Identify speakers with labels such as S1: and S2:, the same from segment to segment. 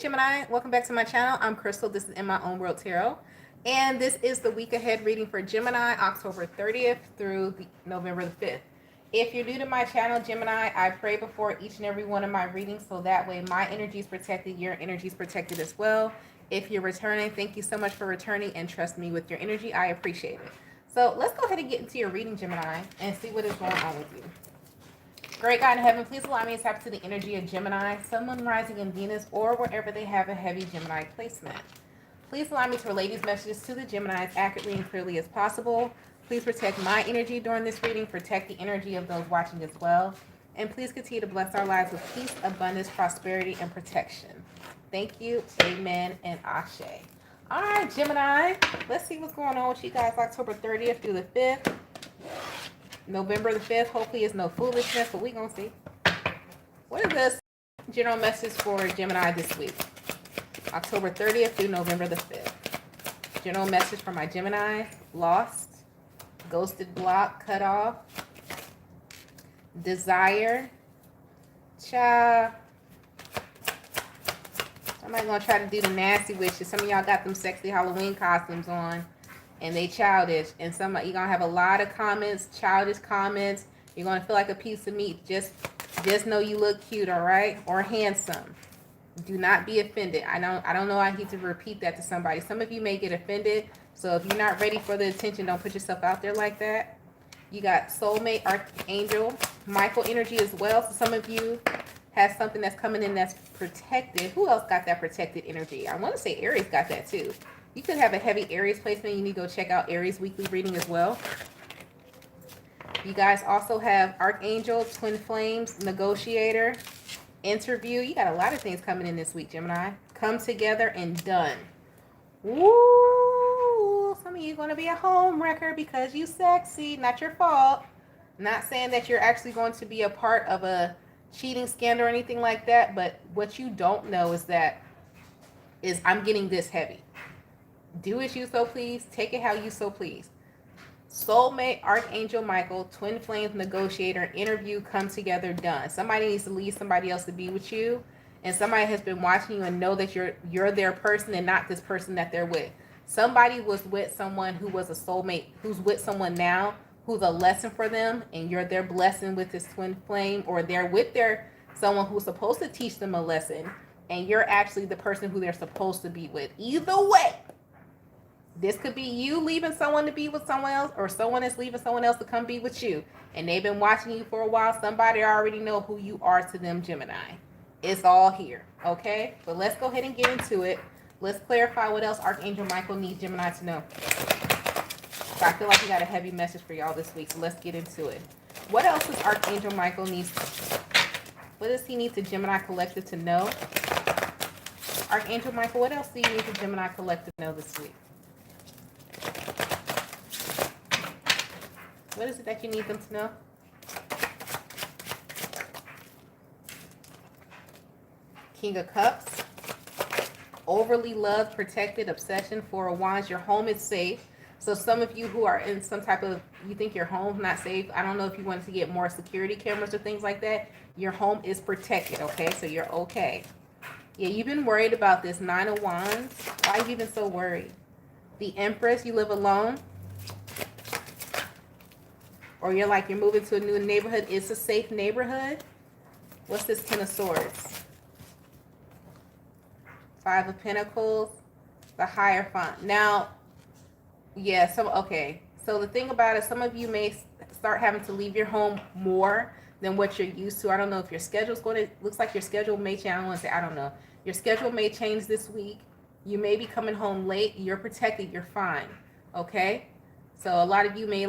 S1: Gemini, welcome back to my channel. I'm Crystal. This is In My Own World Tarot. And this is the week ahead reading for Gemini, October 30th through November the 5th. If you're new to my channel, Gemini, I pray before each and every one of my readings so that way my energy is protected, your energy is protected as well. If you're returning, thank you so much for returning and trust me with your energy. I appreciate it. So let's go ahead and get into your reading, Gemini, and see what is going on with you. Great God in heaven, please allow me to tap to the energy of Gemini, someone rising in Venus, or wherever they have a heavy Gemini placement. Please allow me to relay these messages to the Gemini as accurately and clearly as possible. Please protect my energy during this reading, protect the energy of those watching as well. And please continue to bless our lives with peace, abundance, prosperity, and protection. Thank you, amen, and ashe. All right, Gemini, let's see what's going on with you guys October 30th through the 5th. November the 5th, hopefully it's no foolishness, but we're going to see. What is this general message for Gemini this week? October 30th through November the 5th. General message for my Gemini: lost, ghosted, blocked, cut off, desire, child. Somebody going to try to do the nasty with you. Some of y'all got them sexy Halloween costumes on. And they childish, and you're gonna have a lot of comments, childish comments. You're gonna feel like a piece of meat. Just know you look cute, all right, or handsome. Do not be offended. I don't know. I need to repeat that to somebody. Some of you may get offended, so if you're not ready for the attention, don't put yourself out there like that. You got soulmate, archangel, Michael energy as well. So some of you have something that's coming in that's protected. Who else got that protected energy? I want to say Aries got that too. You could have a heavy Aries placement. You need to go check out Aries weekly reading as well. You guys also have Archangel, Twin Flames, Negotiator, Interview. You got a lot of things coming in this week, Gemini. Come together and done. Woo! Some of you are going to be a home wrecker because you sexy. Not your fault. Not saying that you're actually going to be a part of a cheating scandal or anything like that. But what you don't know is I'm getting this heavy. Do as you so please. Take it how you so please. Soulmate, Archangel Michael, Twin Flames, Negotiator, Interview, come together, done. Somebody needs to leave somebody else to be with you. And somebody has been watching you and know that you're their person and not this person that they're with. Somebody was with someone who was a soulmate, who's with someone now, who's a lesson for them, and you're their blessing with this twin flame, or they're with someone who's supposed to teach them a lesson, and you're actually the person who they're supposed to be with. Either way. This could be you leaving someone to be with someone else, or someone is leaving someone else to come be with you. And they've been watching you for a while. Somebody already know who you are to them, Gemini. It's all here, okay? But let's go ahead and get into it. Let's clarify what else Archangel Michael needs Gemini to know. So I feel like we got a heavy message for y'all this week, so let's get into it. What else does Archangel Michael need? What does he need to Gemini Collective to know? Archangel Michael, what else do you need to Gemini Collective to know this week? What is it that you need them to know? King of Cups. Overly loved, protected, obsession, Four of Wands. Your home is safe. So some of you who are in some type of, you think your home's not safe. I don't know if you want to get more security cameras or things like that. Your home is protected, okay? So you're okay. Yeah, you've been worried about this. Nine of Wands. Why have you been so worried? The Empress, you live alone. Or you're moving to a new neighborhood. It's a safe neighborhood. What's this Ten of Swords? Five of Pentacles. The Hierophant. Now, yeah, okay. So the thing about it, some of you may start having to leave your home more than what you're used to. I don't know if your schedule's looks like your schedule may change. I don't want to say, I don't know. Your schedule may change this week. You may be coming home late. You're protected. You're fine. Okay? So a lot of you may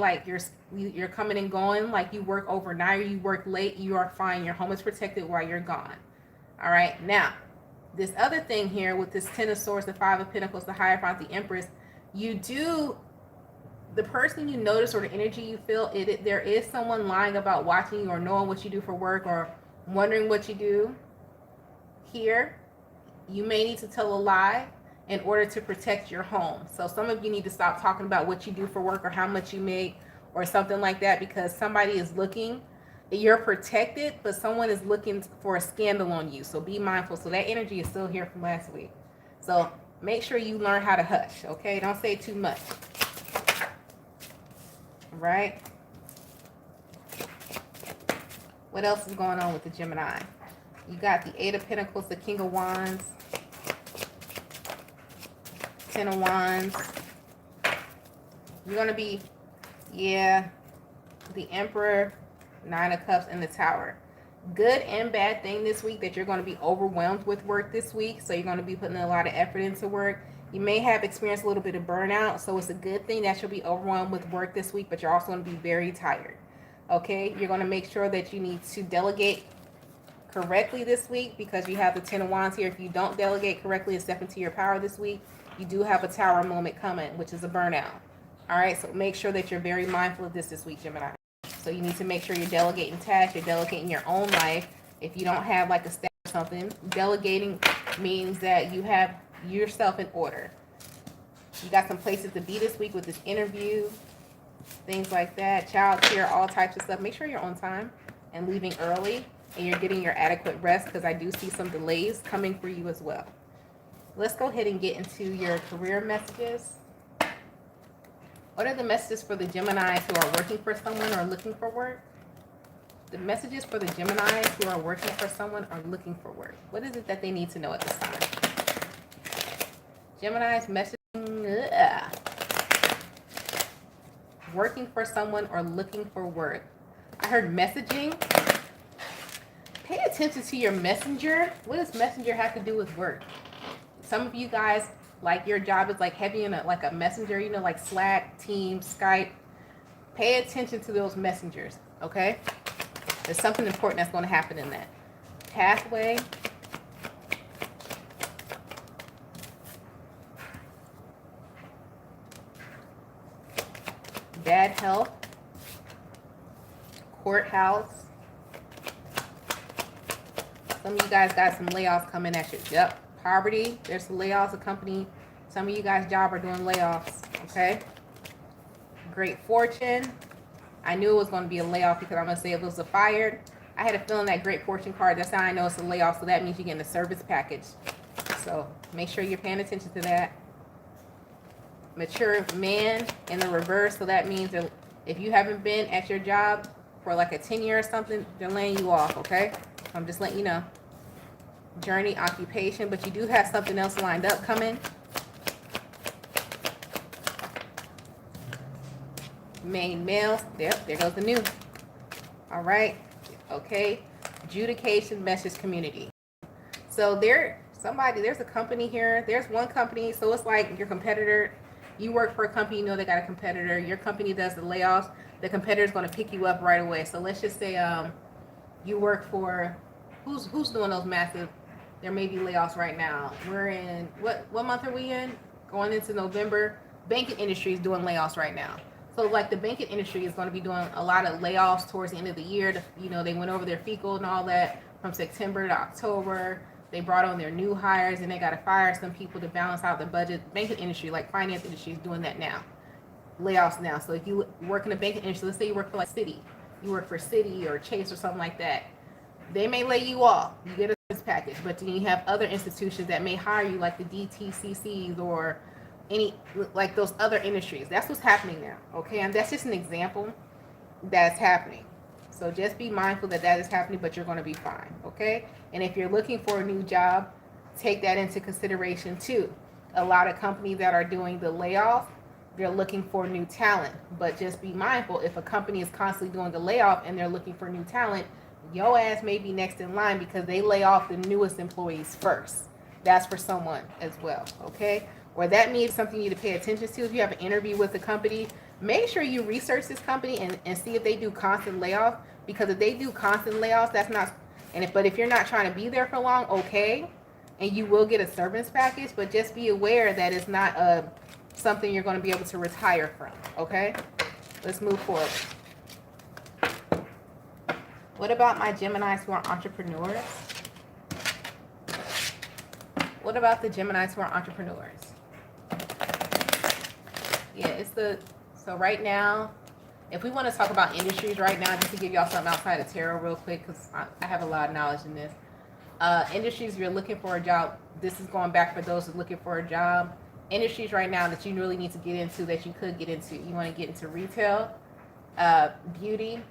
S1: you're coming and going, like you work overnight or you work late, you are fine. Your home is protected while you're gone. All right. Now, this other thing here with this Ten of Swords, the Five of Pentacles, the Hierophant, the Empress, the person you notice or the energy you feel, there is someone lying about watching you or knowing what you do for work or wondering what you do. Here, you may need to tell a lie in order to protect your home. So some of you need to stop talking about what you do for work or how much you make or something like that, because somebody is looking you're protected, but someone is looking for a scandal on you. So be mindful. So that energy is still here from last week. So make sure you learn how to hush, okay? Don't say too much. Right? What else is going on with the Gemini? You got the Eight of Pentacles, the King of Wands, Ten of Wands. You're going to be, yeah, the Emperor, Nine of Cups, and the Tower. Good and bad thing this week that you're going to be overwhelmed with work this week. So you're going to be putting a lot of effort into work. You may have experienced a little bit of burnout. So it's a good thing that you'll be overwhelmed with work this week, but you're also going to be very tired. Okay? You're going to make sure that you need to delegate correctly this week because you have the Ten of Wands here. If you don't delegate correctly and step into your power this week, you do have a Tower moment coming, which is a burnout. All right? So make sure that you're very mindful of this week, Gemini. So you need to make sure you're delegating tasks, you're delegating your own life. If you don't have like a staff or something, delegating means that you have yourself in order. You got some places to be this week with this interview, things like that, child care, all types of stuff. Make sure you're on time and leaving early and you're getting your adequate rest because I do see some delays coming for you as well. Let's go ahead and get into your career messages. What are the messages for the Geminis who are working for someone or looking for work? The messages for the Geminis who are working for someone or looking for work. What is it that they need to know at this time? Geminis messaging. Working for someone or looking for work. I heard messaging. Pay attention to your messenger. What does messenger have to do with work? Some of you guys, like your job is like heavy in like a messenger, you know, like Slack, Teams, Skype. Pay attention to those messengers, okay? There's something important that's going to happen in that. Pathway. Bad health. Courthouse. Some of you guys got some layoffs coming at you. Yep. Poverty, there's some layoffs. A company, some of you guys' job are doing layoffs, okay? Great fortune. I knew it was going to be a layoff because I'm going to say it was a fired. I had a feeling that great fortune card, that's how I know it's a layoff, so that means you're getting a service package. So make sure you're paying attention to that. Mature man in the reverse, so that means that if you haven't been at your job for like a 10-year or something, they're laying you off, okay? I'm just letting you know. Journey, occupation, but you do have something else lined up coming. Main male, yep, there goes the new. All right, okay. Adjudication, message, community. So there's a company here. There's one company, so it's like your competitor. You work for a company, you know they got a competitor. Your company does the layoffs. The competitor's going to pick you up right away. So let's just say you work for who's doing those massive. There may be layoffs right now. We're in, what month are we in? Going into November. Banking industry is doing layoffs right now. So like the banking industry is going to be doing a lot of layoffs towards the end of the year. You know, they went over their FICO and all that from September to October. They brought on their new hires and they got to fire some people to balance out the budget. Banking industry, like finance industry, is doing that now. Layoffs now. So if you work in the banking industry, let's say you work for like Citi. You work for Citi or Chase or something like that. They may lay you off. You get a package, but then you have other institutions that may hire you, like the DTCCs or any like those other industries. That's what's happening now, okay? And that's just an example that's happening. So just be mindful that that is happening, but you're going to be fine, okay? And if you're looking for a new job, take that into consideration too. A lot of companies that are doing the layoff, they're looking for new talent, but just be mindful if a company is constantly doing the layoff and they're looking for new talent, your ass may be next in line because they lay off the newest employees first. That's for someone as well, okay? Or that means something you need to pay attention to. If you have an interview with a company, make sure you research this company and see if they do constant layoffs. Because if they do constant layoffs, that's not, but if you're not trying to be there for long, okay, and you will get a severance package, but just be aware that it's not something you're going to be able to retire from, okay? Let's move forward. What about my Geminis who are entrepreneurs? What about the Geminis who are entrepreneurs? Yeah, so right now, If we want to talk about industries right now, just to give y'all something outside of tarot real quick, because I have a lot of knowledge in this. Industries, you're looking for a job. This is going back for those who are looking for a job. Industries right now that you really need to get into, that you could get into. You want to get into retail, beauty,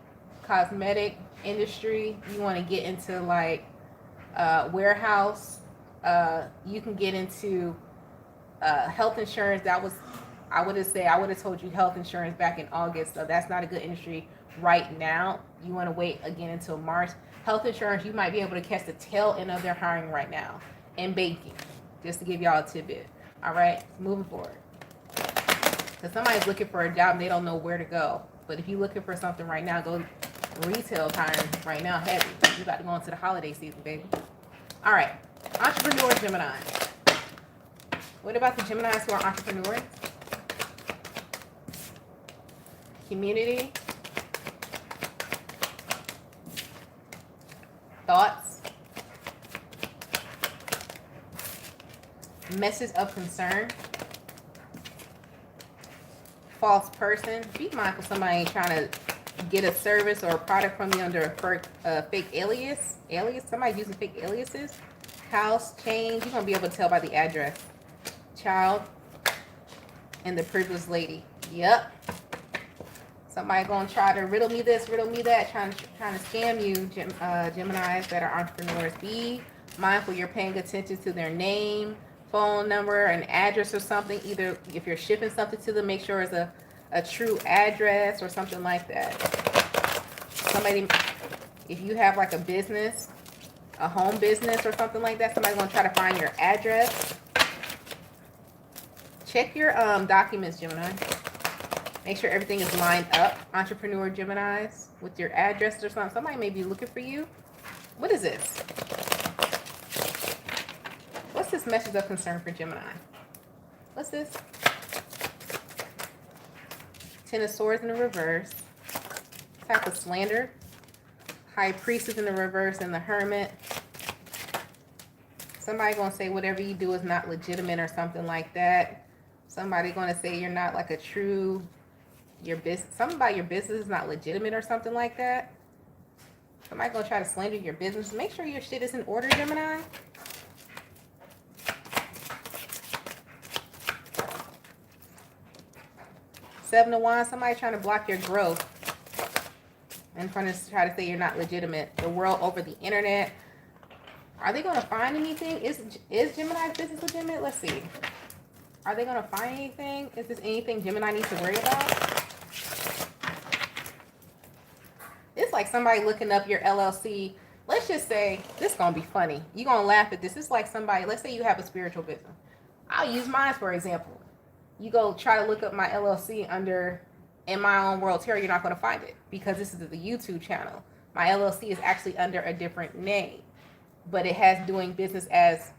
S1: cosmetic industry. You want to get into like warehouse. You can get into health insurance. That was, I would have told you health insurance back in August. So that's not a good industry right now. You want to wait again until March. Health insurance, you might be able to catch the tail end of their hiring right now. And banking, just to give y'all a tidbit. All right, moving forward. Because somebody's looking for a job and they don't know where to go. But if you're looking for something right now, go retail time right now, heavy. You about to go into the holiday season, baby. All right, entrepreneur Gemini. What about the Geminis who are entrepreneurs? Community. Thoughts. Message of concern. False person. Be mindful somebody trying to get a service or a product from you under a fake alias. Somebody using fake aliases. House change. You're going to be able to tell by the address. Child. And the privileged lady. Yep. Somebody going to try to riddle me this, riddle me that, trying to scam you, Geminis that are entrepreneurs. Be mindful you're paying attention to their name, phone number, an address or something. Either if you're shipping something to them, make sure it's a true address or something like that. Somebody, if you have like a business, a home business or something like that, somebody's going to try to find your address. Check your documents, Gemini. Make sure everything is lined up, entrepreneur Geminis, with your address or something. Somebody may be looking for you. What is this? What's this message of concern for Gemini? What's this? Ten of Swords in the reverse. Type of slander. High Priestess in the reverse and the Hermit. Somebody gonna say whatever you do is not legitimate or something like that. Somebody gonna say you're not like a true, your business, something about your business is not legitimate or something like that. Somebody gonna try to slander your business. Make sure your shit is in order, Gemini. Seven of Wands. Somebody trying to block your growth and trying to say you're not legitimate. The world over the internet. Are they gonna find anything? Is Gemini's business legitimate? Let's see. Are they gonna find anything? Is this anything Gemini needs to worry about? It's like somebody looking up your LLC. Let's just say, this is going to be funny. You're going to laugh at this. It's like somebody, let's say you have a spiritual business. I'll use mine for example. You go try to look up my LLC under In My Own World Tarot, you're not going to find it because this is the YouTube channel. My LLC is actually under a different name, but it has doing business as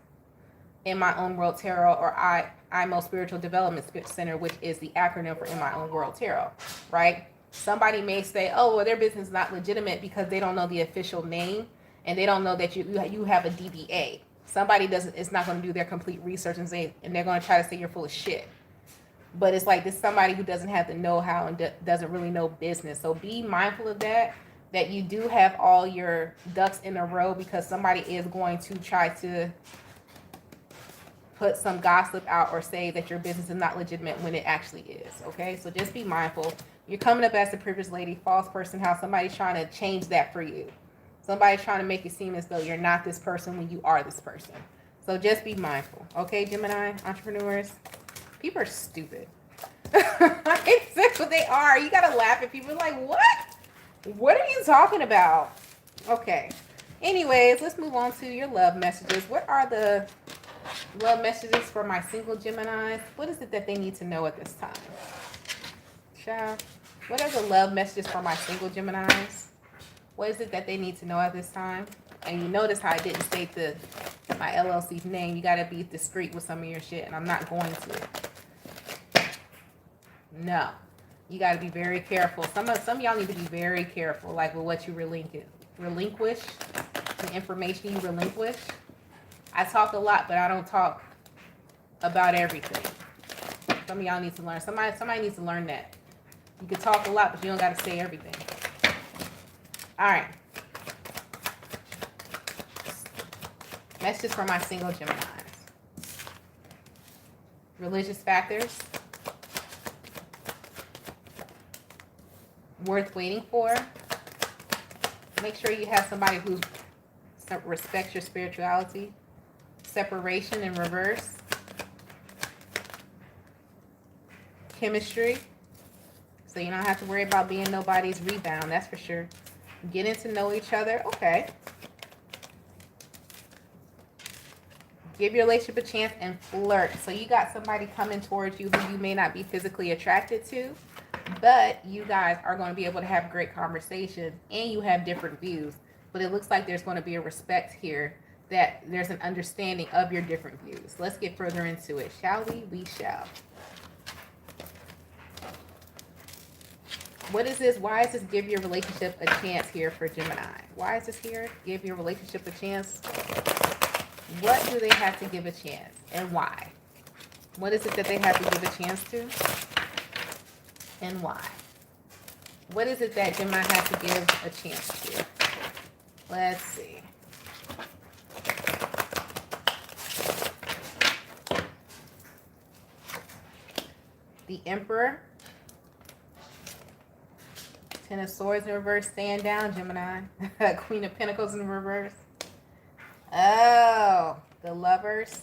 S1: In My Own World Tarot or IMO Spiritual Development Center, which is the acronym for In My Own World Tarot, right? Somebody may say, oh, well, their business is not legitimate because they don't know the official name and they don't know that you have a DBA. Somebody is not going to do their complete research and they're going to try to say you're full of shit. But it's like this somebody who doesn't have the know-how and doesn't really know business. So be mindful of that you do have all your ducks in a row because somebody is going to try to put some gossip out or say that your business is not legitimate when it actually is. Okay, so just be mindful. You're coming up as the privileged lady, false person house. Somebody's trying to change that for you. Somebody's trying to make it seem as though you're not this person when you are this person. So just be mindful. Okay, Gemini, entrepreneurs. People are stupid. That's what they are. You got to laugh at people like, what? What are you talking about? Okay. Anyways, let's move on to your love messages. What are the love messages for my single Geminis? What is it that they need to know at this time? Child, what are the love messages for my single Geminis? What is it that they need to know at this time? And you notice how I didn't state my LLC's name. You got to be discreet with some of your shit, and I'm not going to. No. You got to be very careful. Some of y'all need to be very careful, like with what you relinquish, the information you relinquish. I talk a lot, but I don't talk about everything. Some of y'all need to learn. Somebody needs to learn that. You can talk a lot, but you don't got to say everything. All right. Message for my single Geminis. Religious factors. Worth waiting for. Make sure you have somebody who respects your spirituality. Separation in reverse. Chemistry. So you don't have to worry about being nobody's rebound, that's for sure. Getting to know each other, okay. Give your relationship a chance and flirt. So you got somebody coming towards you who you may not be physically attracted to, but you guys are going to be able to have great conversations and you have different views. But it looks like there's going to be a respect here, that there's an understanding of your different views. Let's get further into it, shall we? We shall. What is this? Why is this give your relationship a chance here for Gemini? Why is this here? Give your relationship a chance. What do they have to give a chance and why? What is it that they have to give a chance to and why? What is it that Gemini has to give a chance to? Let's see. The Emperor. Ten of Swords in reverse. Stand down, Gemini. Queen of Pentacles in reverse. Oh, the Lovers.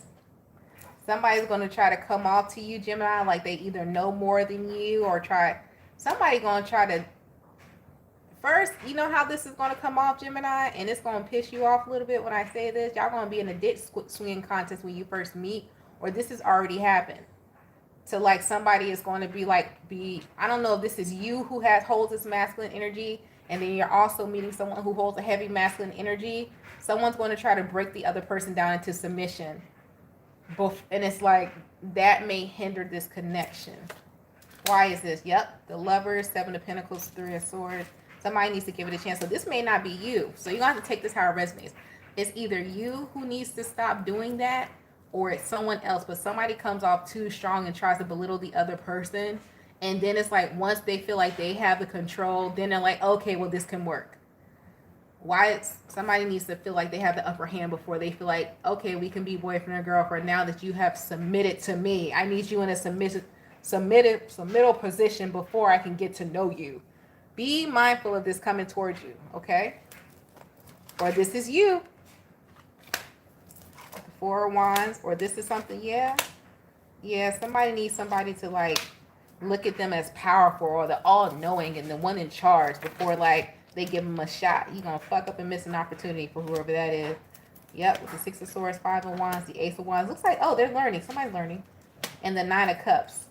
S1: Somebody's going to try to come off to you, Gemini, like they either know more than you or somebody going to try to, first, you know how this is going to come off, Gemini, and it's going to piss you off a little bit when I say this. Y'all going to be in a ditch swinging contest when you first meet, or this has already happened. So like somebody is going to be I don't know if this is you who holds this masculine energy, and then you're also meeting someone who holds a heavy masculine energy. Someone's going to try to break the other person down into submission. And it's like, that may hinder this connection. Why is this? Yep, the Lovers, Seven of Pentacles, Three of Swords. Somebody needs to give it a chance. So this may not be you. So you're going to have to take this how it resonates. It's either you who needs to stop doing that, or it's someone else. But somebody comes off too strong and tries to belittle the other person. And then it's like, once they feel like they have the control, then they're like, okay, well, this can work. Why somebody needs to feel like they have the upper hand before they feel like, okay, we can be boyfriend and girlfriend now that you have submitted to me. I need you in a submittal position before I can get to know you. Be mindful of this coming towards you, okay? Or this is you. The Four of Wands, or this is something, yeah, somebody needs somebody to like look at them as powerful or the all-knowing and the one in charge before like they give them a shot. You're going to fuck up and miss an opportunity for whoever that is. Yep, with the Six of Swords, Five of Wands, the Ace of Wands. Looks like, oh, they're learning. Somebody's learning. And the Nine of Cups.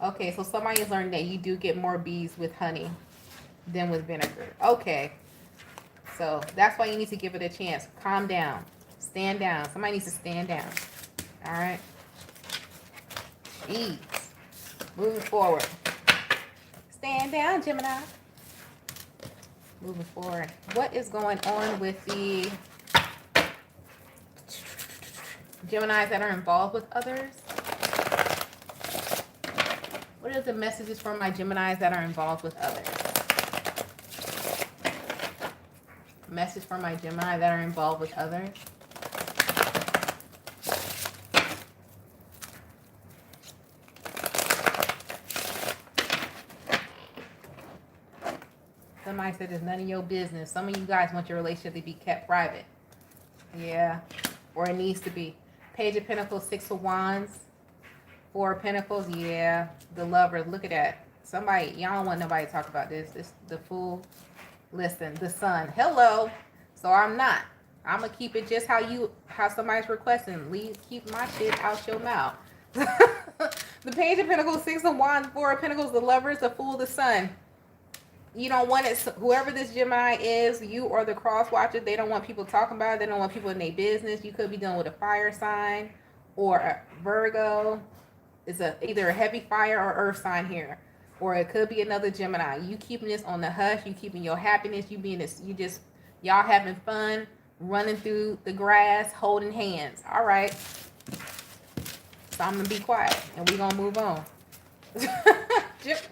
S1: Okay, so somebody is learning that you do get more bees with honey than with vinegar. Okay. So that's why you need to give it a chance. Calm down. Stand down. Somebody needs to stand down. All right? Jeez. Moving forward. Stand down, Gemini. Moving forward. What is going on with the Geminis that are involved with others? What are the messages for my Geminis that are involved with others? Message for my Gemini that are involved with others. Somebody said it's none of your business. Some of you guys want your relationship to be kept private. Yeah. Or it needs to be. Page of Pentacles, Six of Wands, Four of Pentacles. Yeah. The Lover. Look at that. Somebody, y'all don't want nobody to talk about this. This the Fool. Listen, the Sun. Hello. So I'm not. I'm going to keep it just how somebody's requesting. Keep my shit out your mouth. The Page of Pentacles, Six of Wands, Four of Pentacles, the Lovers, the Fool, the Sun. You don't want it, whoever this Gemini is, you or the cross watcher, they don't want people talking about it. They don't want people in their business. You could be dealing with a fire sign or a Virgo. It's either a heavy fire or earth sign here. Or it could be another Gemini. You keeping this on the hush. You keeping your happiness. Y'all having fun, running through the grass, holding hands. All right. So I'm going to be quiet and we're going to move on.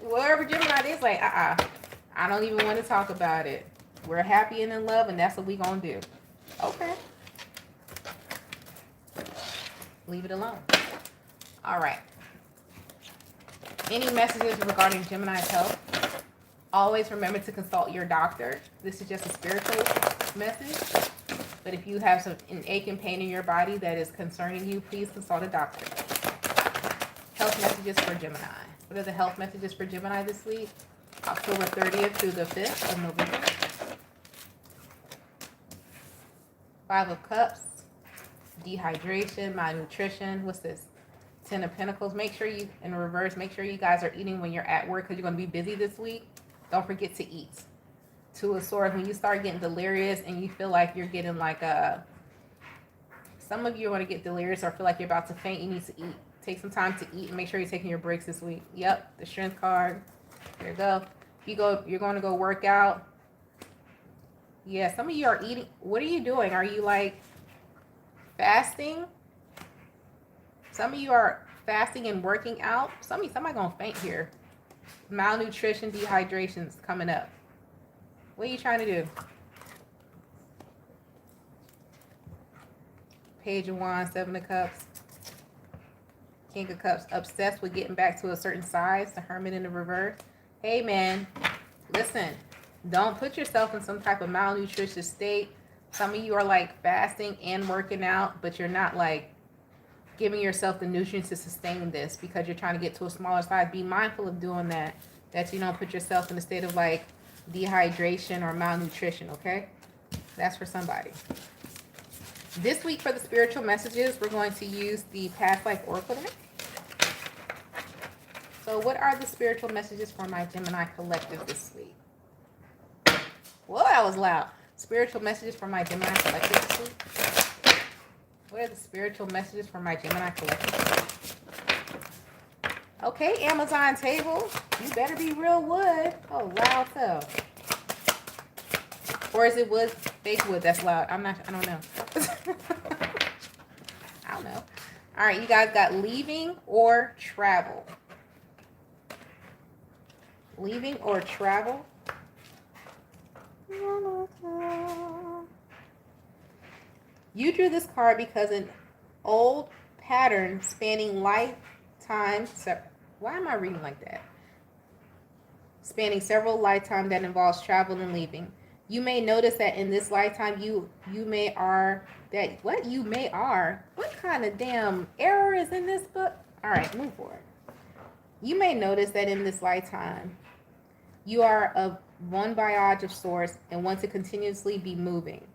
S1: Wherever Gemini is like, I don't even want to talk about it. We're happy and in love, and that's what we gonna do. Okay. Leave it alone. All right. Any messages regarding Gemini's health? Always remember to consult your doctor. This is just a spiritual message. But if you have an ache and pain in your body that is concerning you, please consult a doctor. Health messages for Gemini. What are the health messages for Gemini this week? October 30th through the 5th of November. 5 of Cups. Dehydration, malnutrition. What's this? 10 of Pentacles. Make sure you, in reverse, make sure you guys are eating when you're at work because you're going to be busy this week. Don't forget to eat. 2 of Swords. When you start getting delirious and you feel like you're getting like some of you want to get delirious or feel like you're about to faint, you need to eat. Take some time to eat and make sure you're taking your breaks this week. Yep, the Strength card. There you go. You're going to go work out. Yeah, some of you are eating. What are you doing? Are you like fasting? Some of you are fasting and working out. Somebody gonna faint here. Malnutrition, dehydration is coming up. What are you trying to do? Page of Wands, 7 of Cups. King of Cups, obsessed with getting back to a certain size. The Hermit in the reverse. Hey man, listen, don't put yourself in some type of malnutritious state. Some of you are like fasting and working out, but you're not like giving yourself the nutrients to sustain this because you're trying to get to a smaller size. Be mindful of doing that you don't put yourself in a state of like dehydration or malnutrition, okay? That's for somebody. This week for the spiritual messages, we're going to use the Past Life Oracle deck. So what are the spiritual messages for my Gemini collective this week? Whoa, that was loud. Spiritual messages for my Gemini collective this week. What are the spiritual messages for my Gemini collective? Okay, Amazon table. You better be real wood. Oh, loud too. Or is it wood, fake wood that's loud? I don't know. I don't know. All right, you guys got leaving or travel. Leaving or travel. You drew this card because an old pattern spanning lifetimes. Why am I reading like that? Spanning several lifetimes that involves travel and leaving. You may notice that in this lifetime, what kind of damn error is in this book? All right, move forward. You may notice that in this lifetime, you are of one biage of sorts and want to continuously be moving.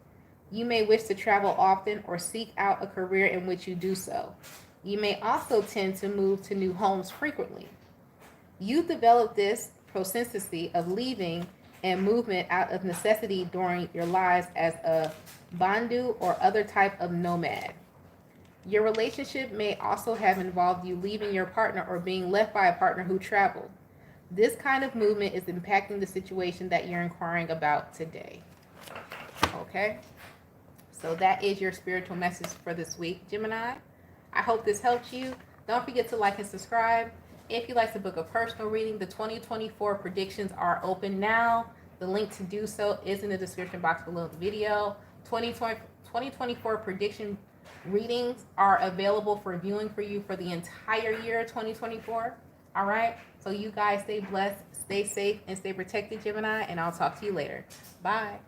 S1: You may wish to travel often or seek out a career in which you do so. You may also tend to move to new homes frequently. You develop this propensity of leaving and movement out of necessity during your lives as a bandhu or other type of nomad. Your relationship may also have involved you leaving your partner or being left by a partner who traveled. This kind of movement is impacting the situation that you're inquiring about today. Okay? So that is your spiritual message for this week, Gemini. I hope this helped you. Don't forget to like and subscribe. If you'd like to book a personal reading, the 2024 predictions are open now. The link to do so is in the description box below the video. 2024 prediction readings are available for viewing for you for the entire year 2024. All right? So you guys stay blessed, stay safe, and stay protected, Gemini, and I'll talk to you later. Bye.